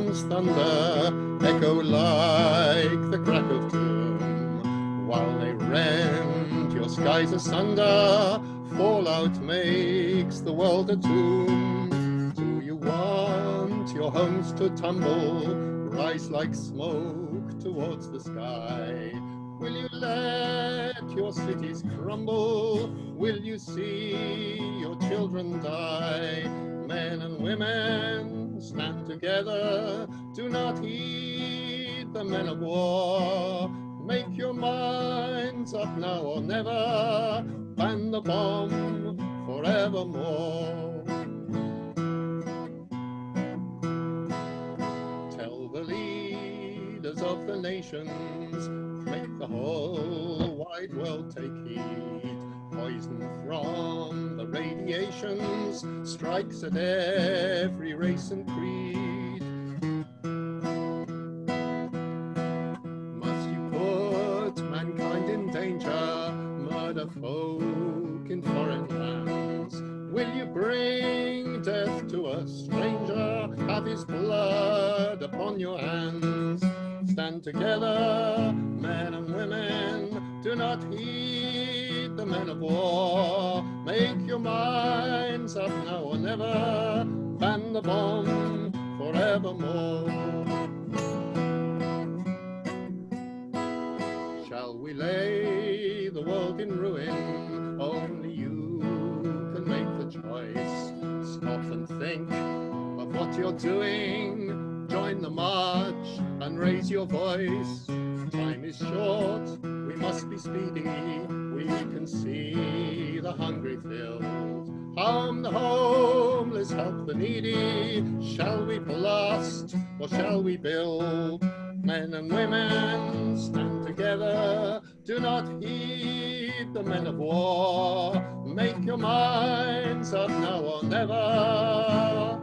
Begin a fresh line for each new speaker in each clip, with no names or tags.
sun's thunder echo like the crack of doom. While they rend your skies asunder, fallout makes the world a tomb. Do you want your homes to tumble, rise like smoke towards the sky? Will you let your cities crumble? Will you see your children die? Men and women, stand together. Do not heed the men of war. Make your minds up now or never. Ban the bomb forevermore. Tell the leaders of the nations, make the whole wide world take heed. Poison from the radiations strikes at every race and creed. Must you put mankind in danger, murder folk in foreign lands? Will you bring death to a stranger, have his blood upon your hands? Stand together, men and women, do not heed the men of war. Make your minds up now or never, ban the bomb forevermore. Shall we lay the world in ruin? Only you can make the choice. Stop and think of what you're doing. Join the march and raise your voice. Time is short, we must be speedy. We can see the hungry filled. Harm the homeless, help the needy. Shall we blast or shall we build? Men and women, stand together. Do not heed the men of war. Make your minds up now or never.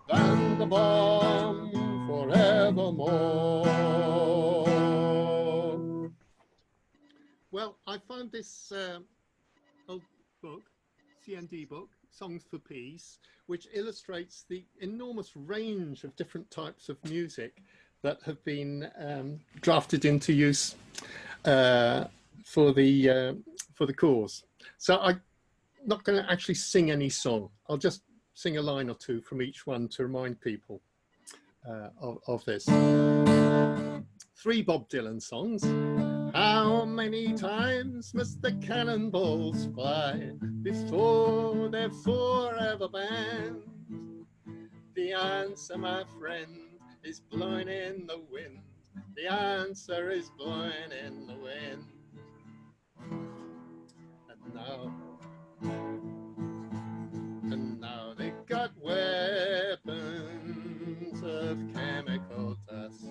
Ban the bomb forevermore. Well, I found this old book, CND book, Songs for Peace, which illustrates the enormous range of different types of music that have been drafted into use for the cause. So I'm not going to actually sing any song. I'll just sing a line or two from each one to remind people of this. 3 Bob Dylan songs. How many times must the cannonballs fly before they're forever banned? The answer, my friend, is blowing in the wind. The answer is blowing in the wind. And now they've got weapons of chemical dust.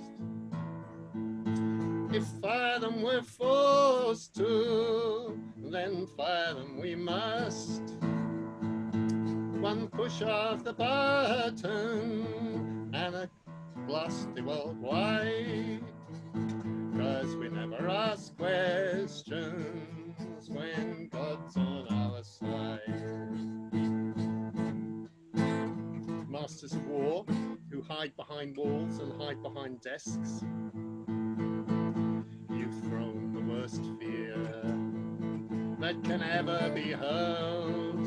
If fire them we're forced to, then fire them we must. One push of the button and a blast the world wide. 'Cause we never ask questions when God's on our side. Masters of war who hide behind walls and hide behind desks. You've thrown the worst fear that can ever be hurled.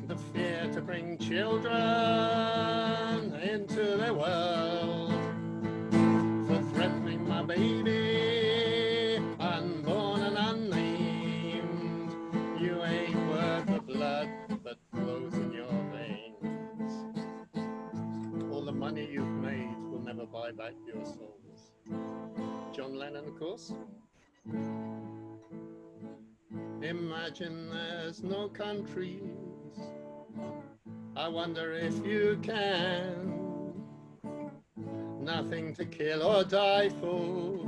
The fear to bring children into their world. For threatening my baby, unborn and unnamed. You ain't worth the blood that flows in your veins. All the money you've made will never buy back your souls. John Lennon, of course. Imagine there's no countries. I wonder if you can. Nothing to kill or die for.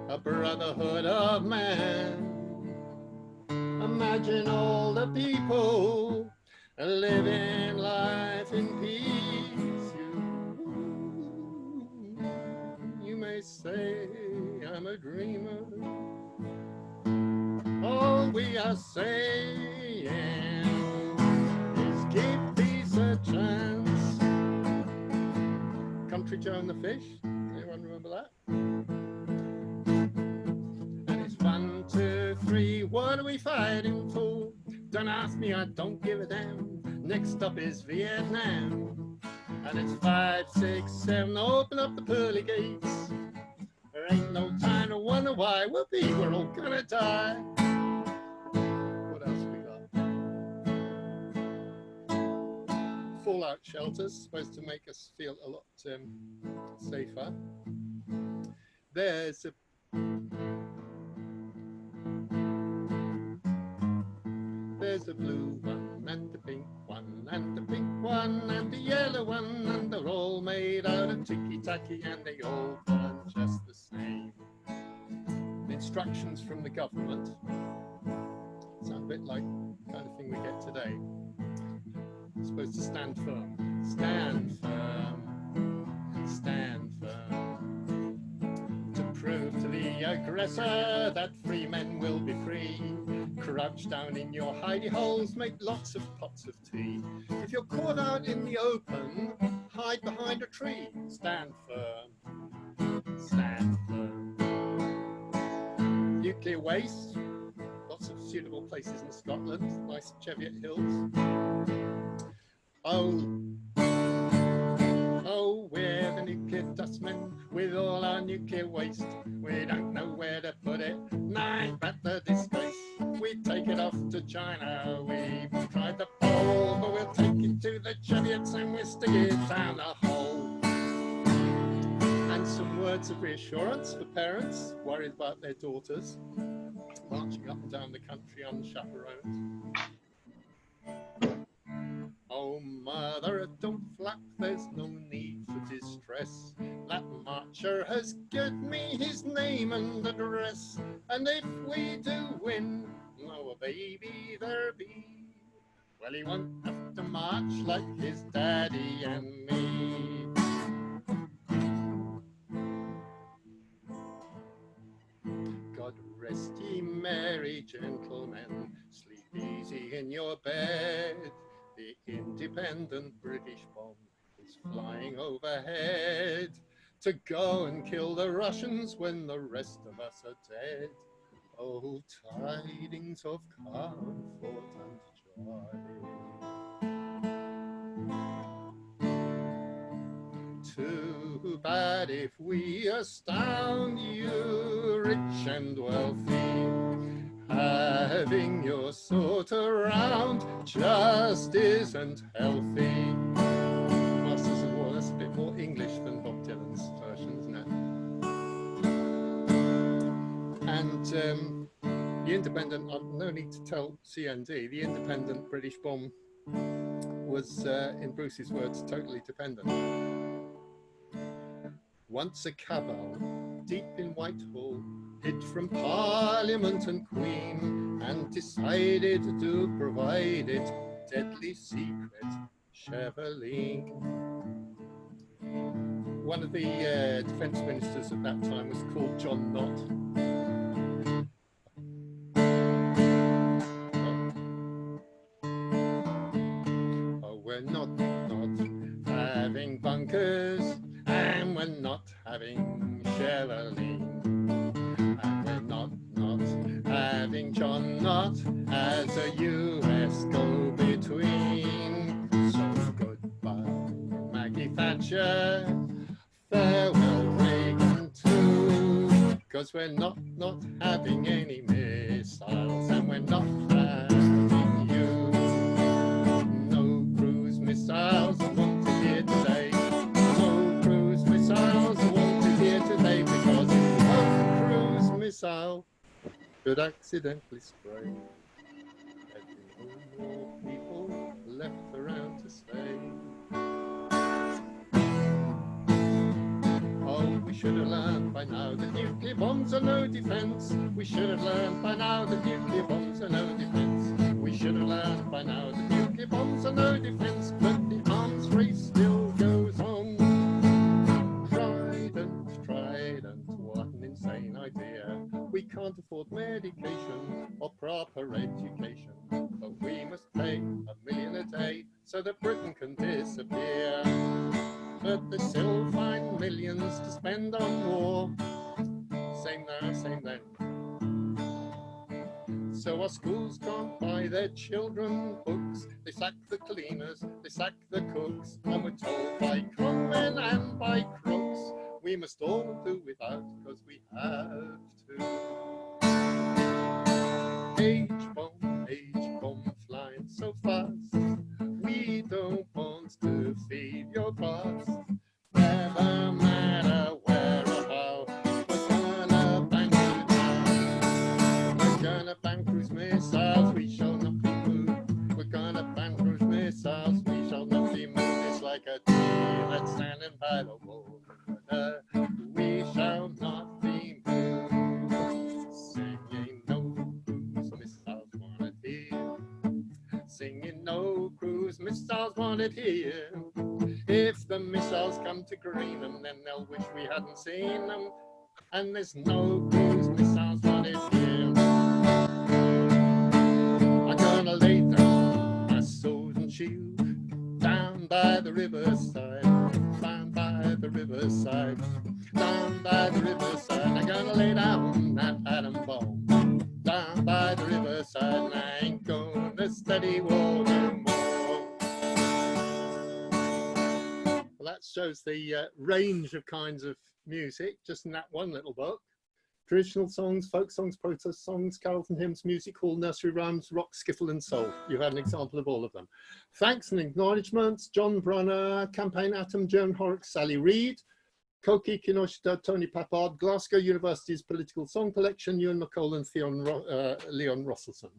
A brotherhood of man. Imagine all the people living life in peace. You may say I'm a dreamer. All we are saying is give peace a chance. Country Joe and the Fish. Anyone remember that? And it's 1, 2, 3, what are we fighting for? Don't ask me, I don't give a damn. Next up is Vietnam. And it's 5, 6, 7, open up the pearly gates. There ain't no time to wonder why. Whoopee, we're all gonna die. What else we got? Fallout shelters, supposed to make us feel a lot safer. There's a blue one, and the pink one, and the pink one, and the yellow one, and they're all made out of ticky-tacky, and they all burn just the same. The instructions from the government sound a bit like the kind of thing we get today. It's supposed to stand firm. Stand firm. Stand firm. To prove to the aggressor that free men will be free. Crouch down in your hidey holes, make lots of pots of tea. If you're caught out in the open, hide behind a tree. Stand firm. Stand firm. Nuclear waste. Lots of suitable places in Scotland, nice Cheviot Hills. Oh, we're the nuclear dustmen with all our nuclear waste. We don't know where to put it. Nine, but the disgrace. We take it off to China. We tried the pole, but we'll take it to the Cheviots and we'll stick it down the hole. And some words of reassurance for parents worried about their daughters marching up and down the country unchaperoned. Oh, mother, don't flap, there's no need for distress. That marcher has given me his name and address. And if we do win, oh, a baby there be, well, he won't have to march like his daddy and me. God rest ye merry gentlemen, sleep easy in your bed. The independent British bomb is flying overhead to go and kill the Russians when the rest of us are dead. Oh, tidings of comfort and joy. Too bad if we astound you, rich and wealthy. Having your sort around just isn't healthy. Masters of War, that's a bit more English than Bob Dylan's version, isn't it? And the independent, no need to tell CND, the independent British bomb was, in Bruce's words, totally dependent. Once a cabal, deep in Whitehall, hid from Parliament and Queen, and decided to provide it deadly secret Cheveline. One of the defence ministers at that time was called John Knott. Oh, we're not having bunkers, and we're not having Cheveline. And we're not having John Knott as a US go-between. So goodbye, Maggie Thatcher, farewell Reagan too. 'Cause we're not having any missiles, and we're not having you. No cruise missiles are wanted here today. No cruise missiles are wanted here today, because one cruise missile could accidentally spray. There'd be no more people left around to stay. Oh, we should have learned by now that nuclear bombs are no defense. We should have learned by now that nuclear bombs are no defense. We should have learned by now that nuclear bombs are no defense. But the arms race still goes on. Trident, what an insane idea. We can't afford medication or proper education, but we must pay $1 million a day so that Britain can disappear. but they still find millions to spend on war. Same there, same then. So our schools can't buy their children books. They sack the cleaners, they sack the cooks, and we're told by conmen and by crooks we must all do without because we have to. H-bomb flying so fast, we don't want to feed your past. Never matter where or how, we're gonna bang you down. We're gonna bang cruise missiles, we shall not be moved. We're gonna bang cruise missiles, we shall not be moved. It's like a tree that's standing by the water. We shall not be moved. Singing no cruise missiles wanted here. Singing no cruise missiles wanted here. If the missiles come to Greenland, then they'll wish we hadn't seen them. And there's no cruise missiles wanted here. I'm gonna lay down my sword and shield down by the riverside, down by the riverside, down by the riverside. I'm gonna lay down that atom bomb down by the riverside, and I ain't gonna study war no more. Well, that shows the range of kinds of music just in that one little book. Traditional songs, folk songs, protest songs, carols and hymns, music hall, nursery rhymes, rock, skiffle and soul. You had an example of all of them. Thanks and acknowledgements: John Brunner, Campaign Atom, Joan Horrocks, Sally Reid, Koki Kinoshita, Tony Pappard, Glasgow University's Political Song Collection, Ewan McCall and Leon Rosselson.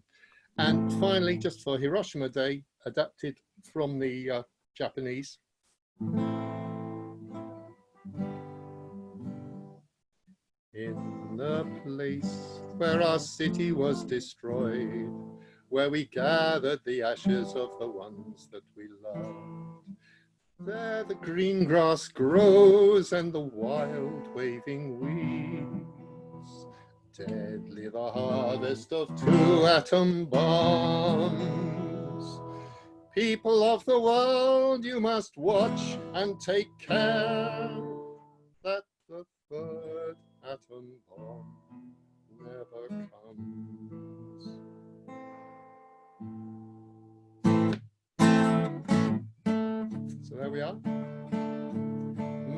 And finally, just for Hiroshima Day, adapted from the Japanese. In the place where our city was destroyed, where we gathered the ashes of the ones that we loved, there the green grass grows and the wild waving weeds, deadly the harvest of 2 atom bombs. People of the world, you must watch and take care that the 3rd atom bomb never comes. So there we are.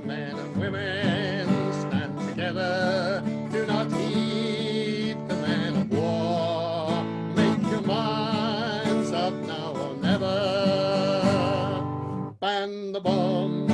Men and women stand together. Do not heed the men of war. Make your minds up now or never. Ban the bomb.